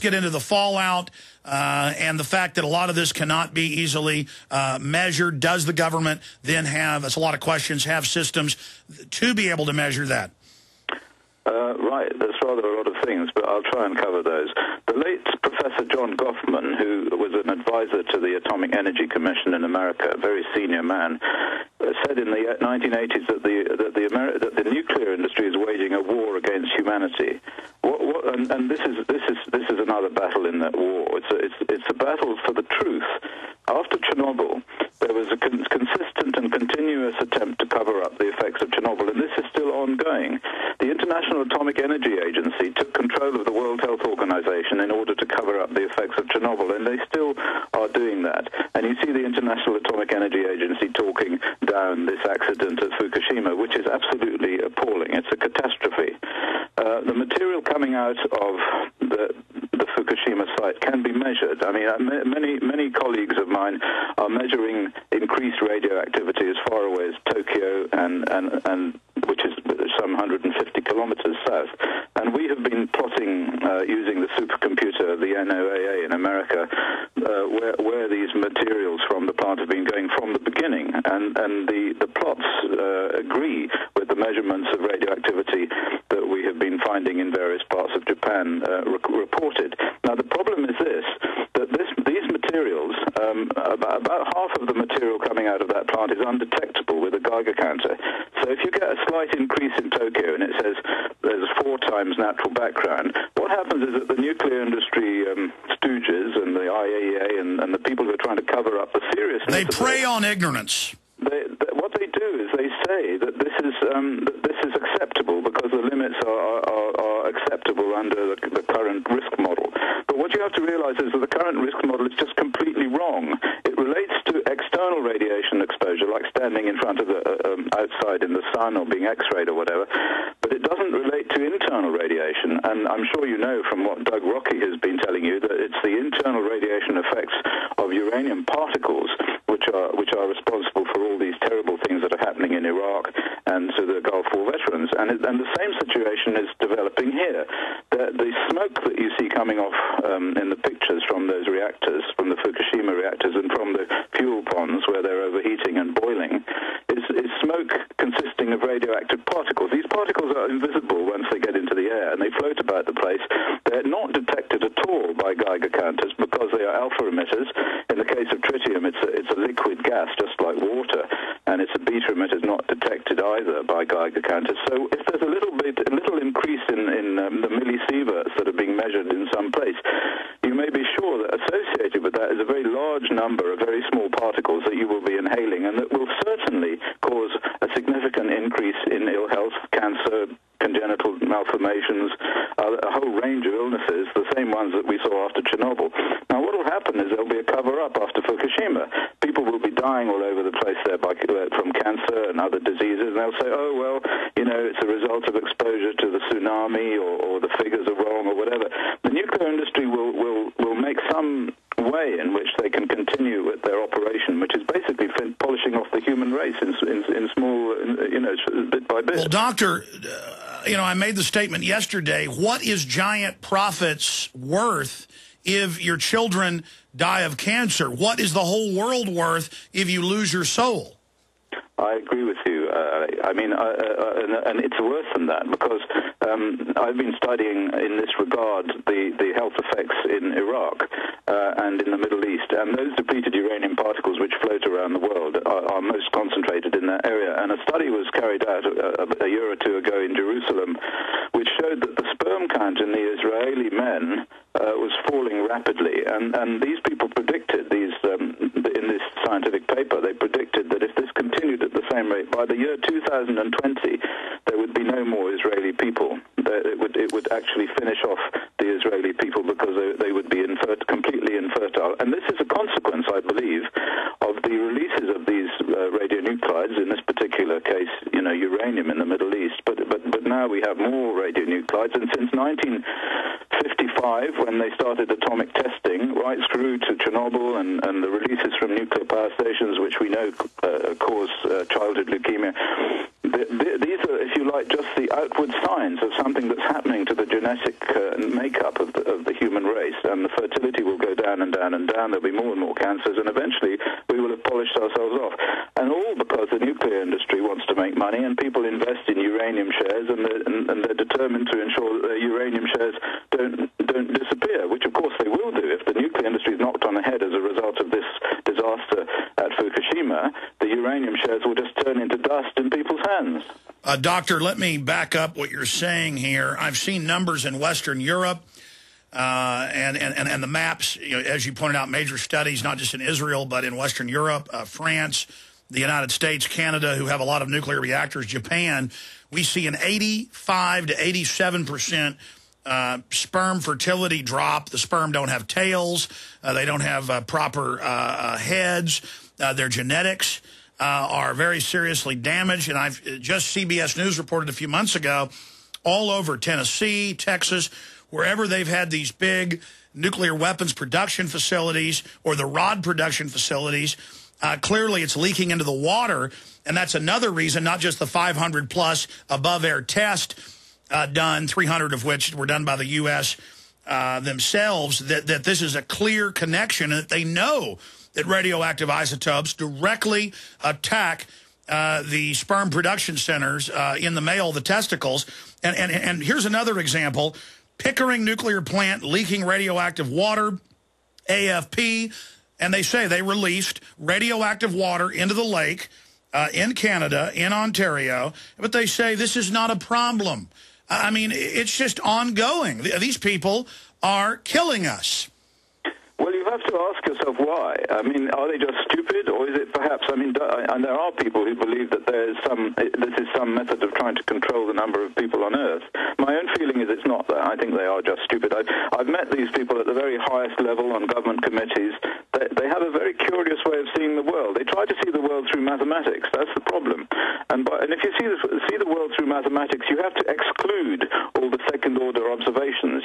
get into the fallout and the fact that a lot of this cannot be easily measured. Does the government then have, that's a lot of questions, have systems to be able to measure that? Right, that's rather a lot of things, but I'll try and cover those. The late Professor John Goffman, who was an advisor to the Atomic Energy Commission in America, a very senior man, said in the 1980s that the nuclear industry is waging a war against humanity. And this is another battle in that war. It's a battle for the truth. After Chernobyl, there was a consistent and continuous attempt to cover up the effects of Chernobyl, and this is still ongoing. The International Atomic Energy Agency took control of the World Health Organization in order to cover up the effects of Chernobyl, and they still are doing that. And you see the International Atomic Energy Agency talking down this accident at Fukushima, which is absolutely appalling. It's a catastrophe. The material coming out of the Fukushima site can be measured. I mean, many colleagues of mine are measuring increased radioactivity as far away as Tokyo and which is some 150 kilometers south. And we have been plotting using the supercomputer, the NOAA in America, where these materials from the plant have been going from the beginning. And the plots agree with the measurements of radioactivity that we have been finding in various parts of Japan reported. Now, the problem is this, that these materials, about half of the material coming out of that plant is undetectable with a Geiger counter. So if you get a slight increase in Tokyo and it says there's 4 times natural background, what happens is that the nuclear industry stooges and the IAEA and the people who are trying to cover up the seriousness... They prey on ignorance. What they do is they say that this is acceptable because the limits are acceptable under the current risk model. But what you have to realize is that the current risk model is just completely wrong. It relates to external radiation exposure, like standing in front of the outside in the sun or being X-rayed or whatever, but it doesn't relate to internal radiation. And I'm sure you know from what Doug Rockey has been telling you that it's the internal radiation effects of uranium particles which are responsible for all these terrible things that are happening in Iraq and to the Gulf War veterans. And the same situation is developing here. The smoke that you see coming off in the pictures from those reactors, from the Fukushima reactors and from the fuel ponds where they're overheating and boiling, is smoke consisting of radioactive particles. These particles are invisible once they get into the air, and they float about the place. They're not detected at all by Geiger counters because they are alpha emitters. In the case of tritium, it's a liquid gas, just like water, and it's a beta emitter, not detected either by Geiger counters. So if there's a little increase in the millisieverts that are being measured in some place, you may be sure that associated with that is a very large number of very small particles that you will be inhaling, and that will certainly cause a significant increase in ill health, cancer, congenital malformations, a whole range of illnesses, the same ones that we saw after Chernobyl. Now, what will happen is there'll be a cover-up after Fukushima. People will be dying all over the place there from cancer and other diseases, and they'll say, oh, well, it's a result of exposure to the tsunami, or the figures are wrong, or whatever. The nuclear industry will make some way in which they can continue with their operation, which is basically polishing off the human race in small, bit by bit. Well, Doctor, I made the statement yesterday, what is giant profits worth if your children die of cancer? What is the whole world worth if you lose your soul? I agree with you. And it's worse than that, because I've been studying in this regard the health effects in Iraq and in the Middle East, and those depleted uranium particles which float around the world are most concentrated in that area. And a study was carried out a year or two ago in Jerusalem, which showed that the sperm count in the Israeli men was falling rapidly, and these people predicted, in this scientific paper, they predicted that if this continued at the same rate, by the year 2020, there would be no more Israeli people. It would actually finish off the Israeli people because they would be completely infertile. And this is a consequence, I believe, of the releases of these radionuclides, in this particular case, uranium in the Middle East. But now we have more radionuclides, and since 1955, when they started atomic testing, right through to Chernobyl and the releases from nuclear power stations, which we know cause childhood leukemia, these are, if you like, just the outward signs of something that's happening to the genetic makeup of the human race, and the fertility will go down and down and down. There'll be more and more cancers, and eventually we will have polished ourselves off. And all because the nuclear industry wants to make money, and people invest in uranium shares, and they're determined to ensure that their uranium shares don't disappear, which of course they will do. If the nuclear industry is knocked on the head as a result of this disaster at Fukushima, the uranium shares will just turn into dust in people's hands. Doctor, let me back up what you're saying here. I've seen numbers in Western Europe and the maps, as you pointed out, major studies, not just in Israel, but in Western Europe, France, the United States, Canada, who have a lot of nuclear reactors, Japan. We see an 85 to 87% sperm fertility drop. The sperm don't have tails. They don't have proper heads. Their genetics are very seriously damaged. And CBS News reported a few months ago, all over Tennessee, Texas, wherever they've had these big nuclear weapons production facilities or the rod production facilities, clearly it's leaking into the water. And that's another reason, not just the 500-plus above-air test done, 300 of which were done by the U.S. Themselves, that this is a clear connection, and that they know that radioactive isotopes directly attack the sperm production centers in the male, the testicles. And here's another example. Pickering nuclear plant leaking radioactive water, AFP, and they say they released radioactive water into the lake in Canada, in Ontario, but they say this is not a problem. I mean, it's just ongoing. These people are killing us. Well, you have to ask yourself why. I mean, are they just stupid, or is it perhaps, and there are people who believe that this is some method of trying to control the number of people on Earth. My own feeling is it's not that. I think they are just stupid. I've met these people at the very highest level on government committees. They have a very curious way of seeing the world. They try to see the world through mathematics. That's the problem. And if you see the world through mathematics, you have to exclude all the second-order observations.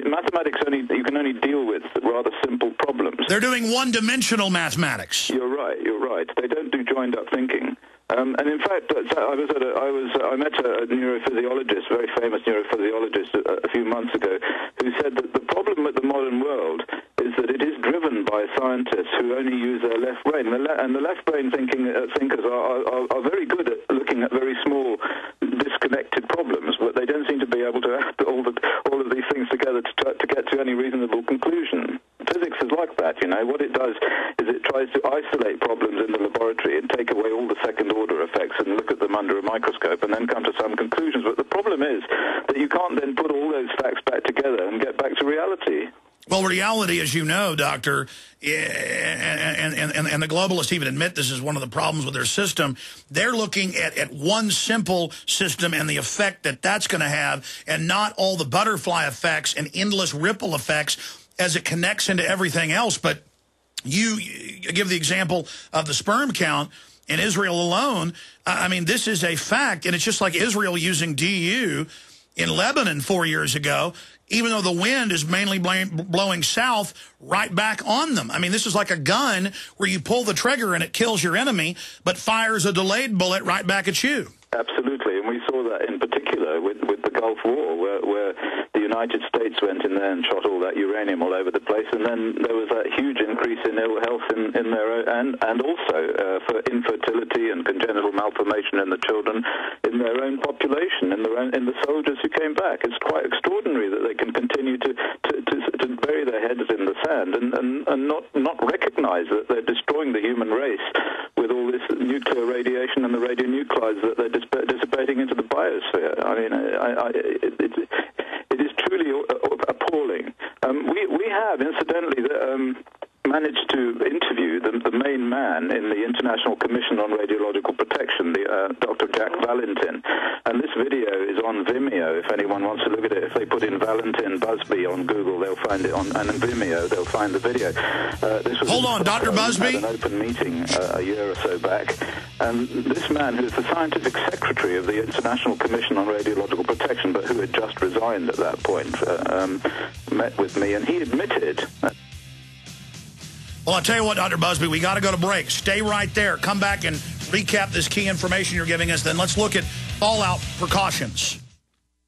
Mathematics you can only deal with rather simple problems. They're doing one-dimensional mathematics. You're right. They don't do joined-up thinking. And in fact, I met a neurophysiologist, very famous neurophysiologist, a few months ago, who said that the problem with the modern world is that it is driven by scientists who only use their left brain. And the left brain thinkers are very good at looking at very small, disconnected problems, but they don't seem to be able to add all of these things together to get to any reasonable conclusion. Physics is like that, What it does is it tries to isolate problems in the laboratory and take away all the second-order effects and look at them under a microscope and then come to some conclusions. But the problem is that you can't then put all those facts back together and get back to reality. Well, reality, as you know, Doctor, and the globalists even admit this is one of the problems with their system. They're looking at one simple system and the effect that that's going to have, and not all the butterfly effects and endless ripple effects as it connects into everything else. But you give the example of the sperm count in Israel alone. I mean, this is a fact, and it's just like Israel using DU in Lebanon 4 years ago, even though the wind is mainly blowing south, right back on them. I mean, this is like a gun where you pull the trigger and it kills your enemy, but fires a delayed bullet right back at you. Absolutely, and we saw that in particular with the Gulf War, where the United States went in there and shot all that uranium all over the place, and then there was that huge increase in ill health in their own, and also for infertility and congenital malformation in the children in their own population, in the soldiers who came back. It's quite extraordinary that they can continue to bury their heads in the sand and not recognize that they're destroying the human race with all this nuclear radiation and the radionuclides that they're dissipating into the biosphere. I mean, it is truly appalling. We have, incidentally, managed to interview the main man in the International Commission on Radiological Protection, Dr. Jack Valentin. And this video is on Vimeo, if anyone wants to look at it. If they put in Valentin Busby on Google, they'll find it and on Vimeo, they'll find the video. Hold on, Dr. Busby? At an open meeting a year or so back. And this man, who's the scientific secretary of the International Commission on Radiological Protection, but who had just resigned at that point, met with me, and he admitted... Well, I'll tell you what, Dr. Busby, we got to go to break. Stay right there. Come back and recap this key information you're giving us, then let's look at fallout precautions.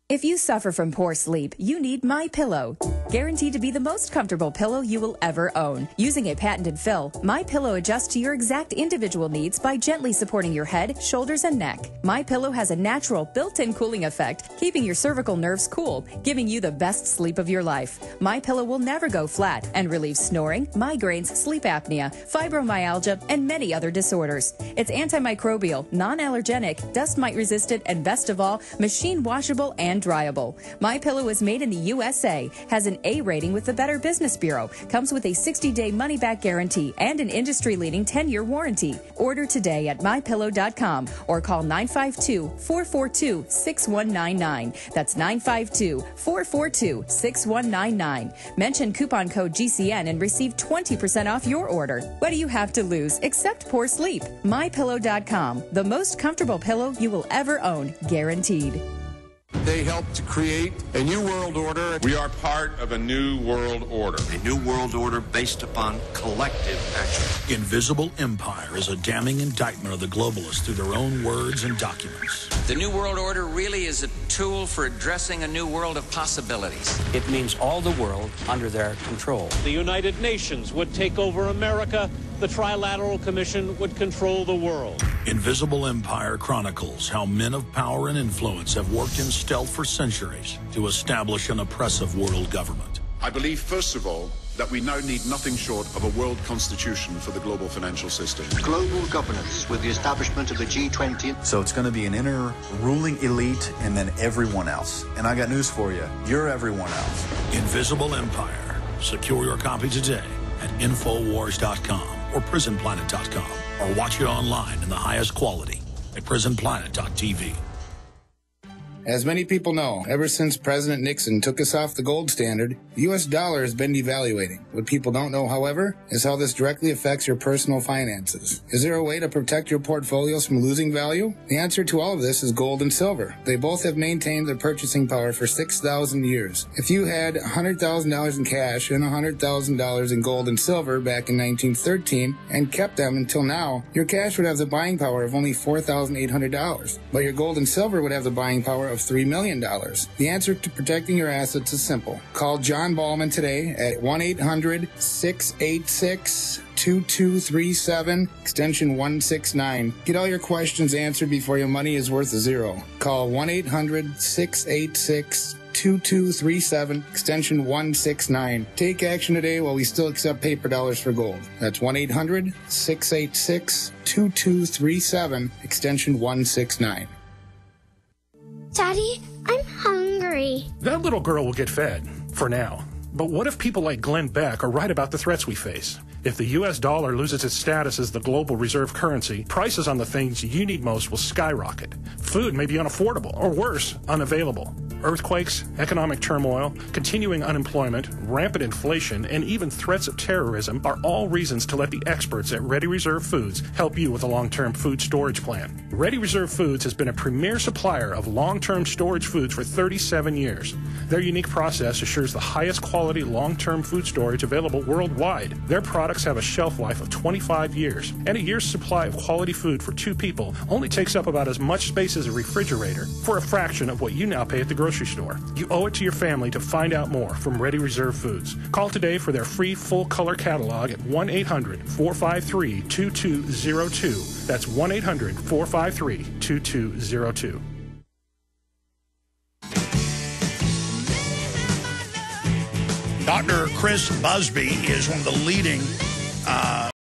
If you suffer from poor sleep, you need MyPillow. Guaranteed to be the most comfortable pillow you will ever own. Using a patented fill, MyPillow adjusts to your exact individual needs by gently supporting your head, shoulders, and neck. MyPillow has a natural built-in cooling effect, keeping your cervical nerves cool, giving you the best sleep of your life. MyPillow will never go flat and relieves snoring, migraines, sleep apnea, fibromyalgia, and many other disorders. It's antimicrobial, non-allergenic, dust mite resistant, and best of all, machine washable and dryable. MyPillow is made in the USA, has an A rating with the Better Business Bureau, comes with a 60-day money-back guarantee and an industry-leading 10-year warranty. Order today at MyPillow.com or call 952-442-6199. That's 952-442-6199. Mention coupon code GCN and receive 20% off your order. What do you have to lose except poor sleep? MyPillow.com, the most comfortable pillow you will ever own, guaranteed. They helped to create a new world order. We are part of a new world order. A new world order based upon collective action. Invisible Empire is a damning indictment of the globalists through their own words and documents. The new world order really is a tool for addressing a new world of possibilities. It means all the world under their control. The United Nations would take over America. The Trilateral Commission would control the world. Invisible Empire chronicles how men of power and influence have worked in stealth for centuries to establish an oppressive world government. I believe, first of all, that we now need nothing short of a world constitution for the global financial system. Global governance with the establishment of the G20. So it's going to be an inner ruling elite and then everyone else. And I got news for you. You're everyone else. Invisible Empire. Secure your copy today at Infowars.com or PrisonPlanet.com, or watch it online in the highest quality at PrisonPlanet.tv. As many people know, ever since President Nixon took us off the gold standard, the U.S. dollar has been devaluating. What people don't know, however, is how this directly affects your personal finances. Is there a way to protect your portfolios from losing value? The answer to all of this is gold and silver. They both have maintained their purchasing power for 6,000 years. If you had $100,000 in cash and $100,000 in gold and silver back in 1913 and kept them until now, your cash would have the buying power of only $4,800, but your gold and silver would have the buying power of $3 million. The answer to protecting your assets is simple. Call John Bowman today at 1-800-686-2237, extension 169. Get all your questions answered before your money is worth zero. Call 1-800-686-2237, extension 169. Take action today while we still accept paper dollars for gold. That's 1-800-686-2237, extension 169. Daddy, I'm hungry. That little girl will get fed, for now. But what if people like Glenn Beck are right about the threats we face? If the U.S. dollar loses its status as the global reserve currency, prices on the things you need most will skyrocket. Food may be unaffordable, or worse, unavailable. Earthquakes, economic turmoil, continuing unemployment, rampant inflation, and even threats of terrorism are all reasons to let the experts at Ready Reserve Foods help you with a long-term food storage plan. Ready Reserve Foods has been a premier supplier of long-term storage foods for 37 years. Their unique process assures the highest quality long-term food storage available worldwide. Their products have a shelf life of 25 years, and a year's supply of quality food for 2 people only takes up about as much space as a refrigerator for a fraction of what you now pay at the grocery store. You owe it to your family to find out more from Ready Reserve Foods. Call today for their free full-color catalog at 1-800-453-2202. That's 1-800-453-2202. Dr. Chris Busby is one of the leading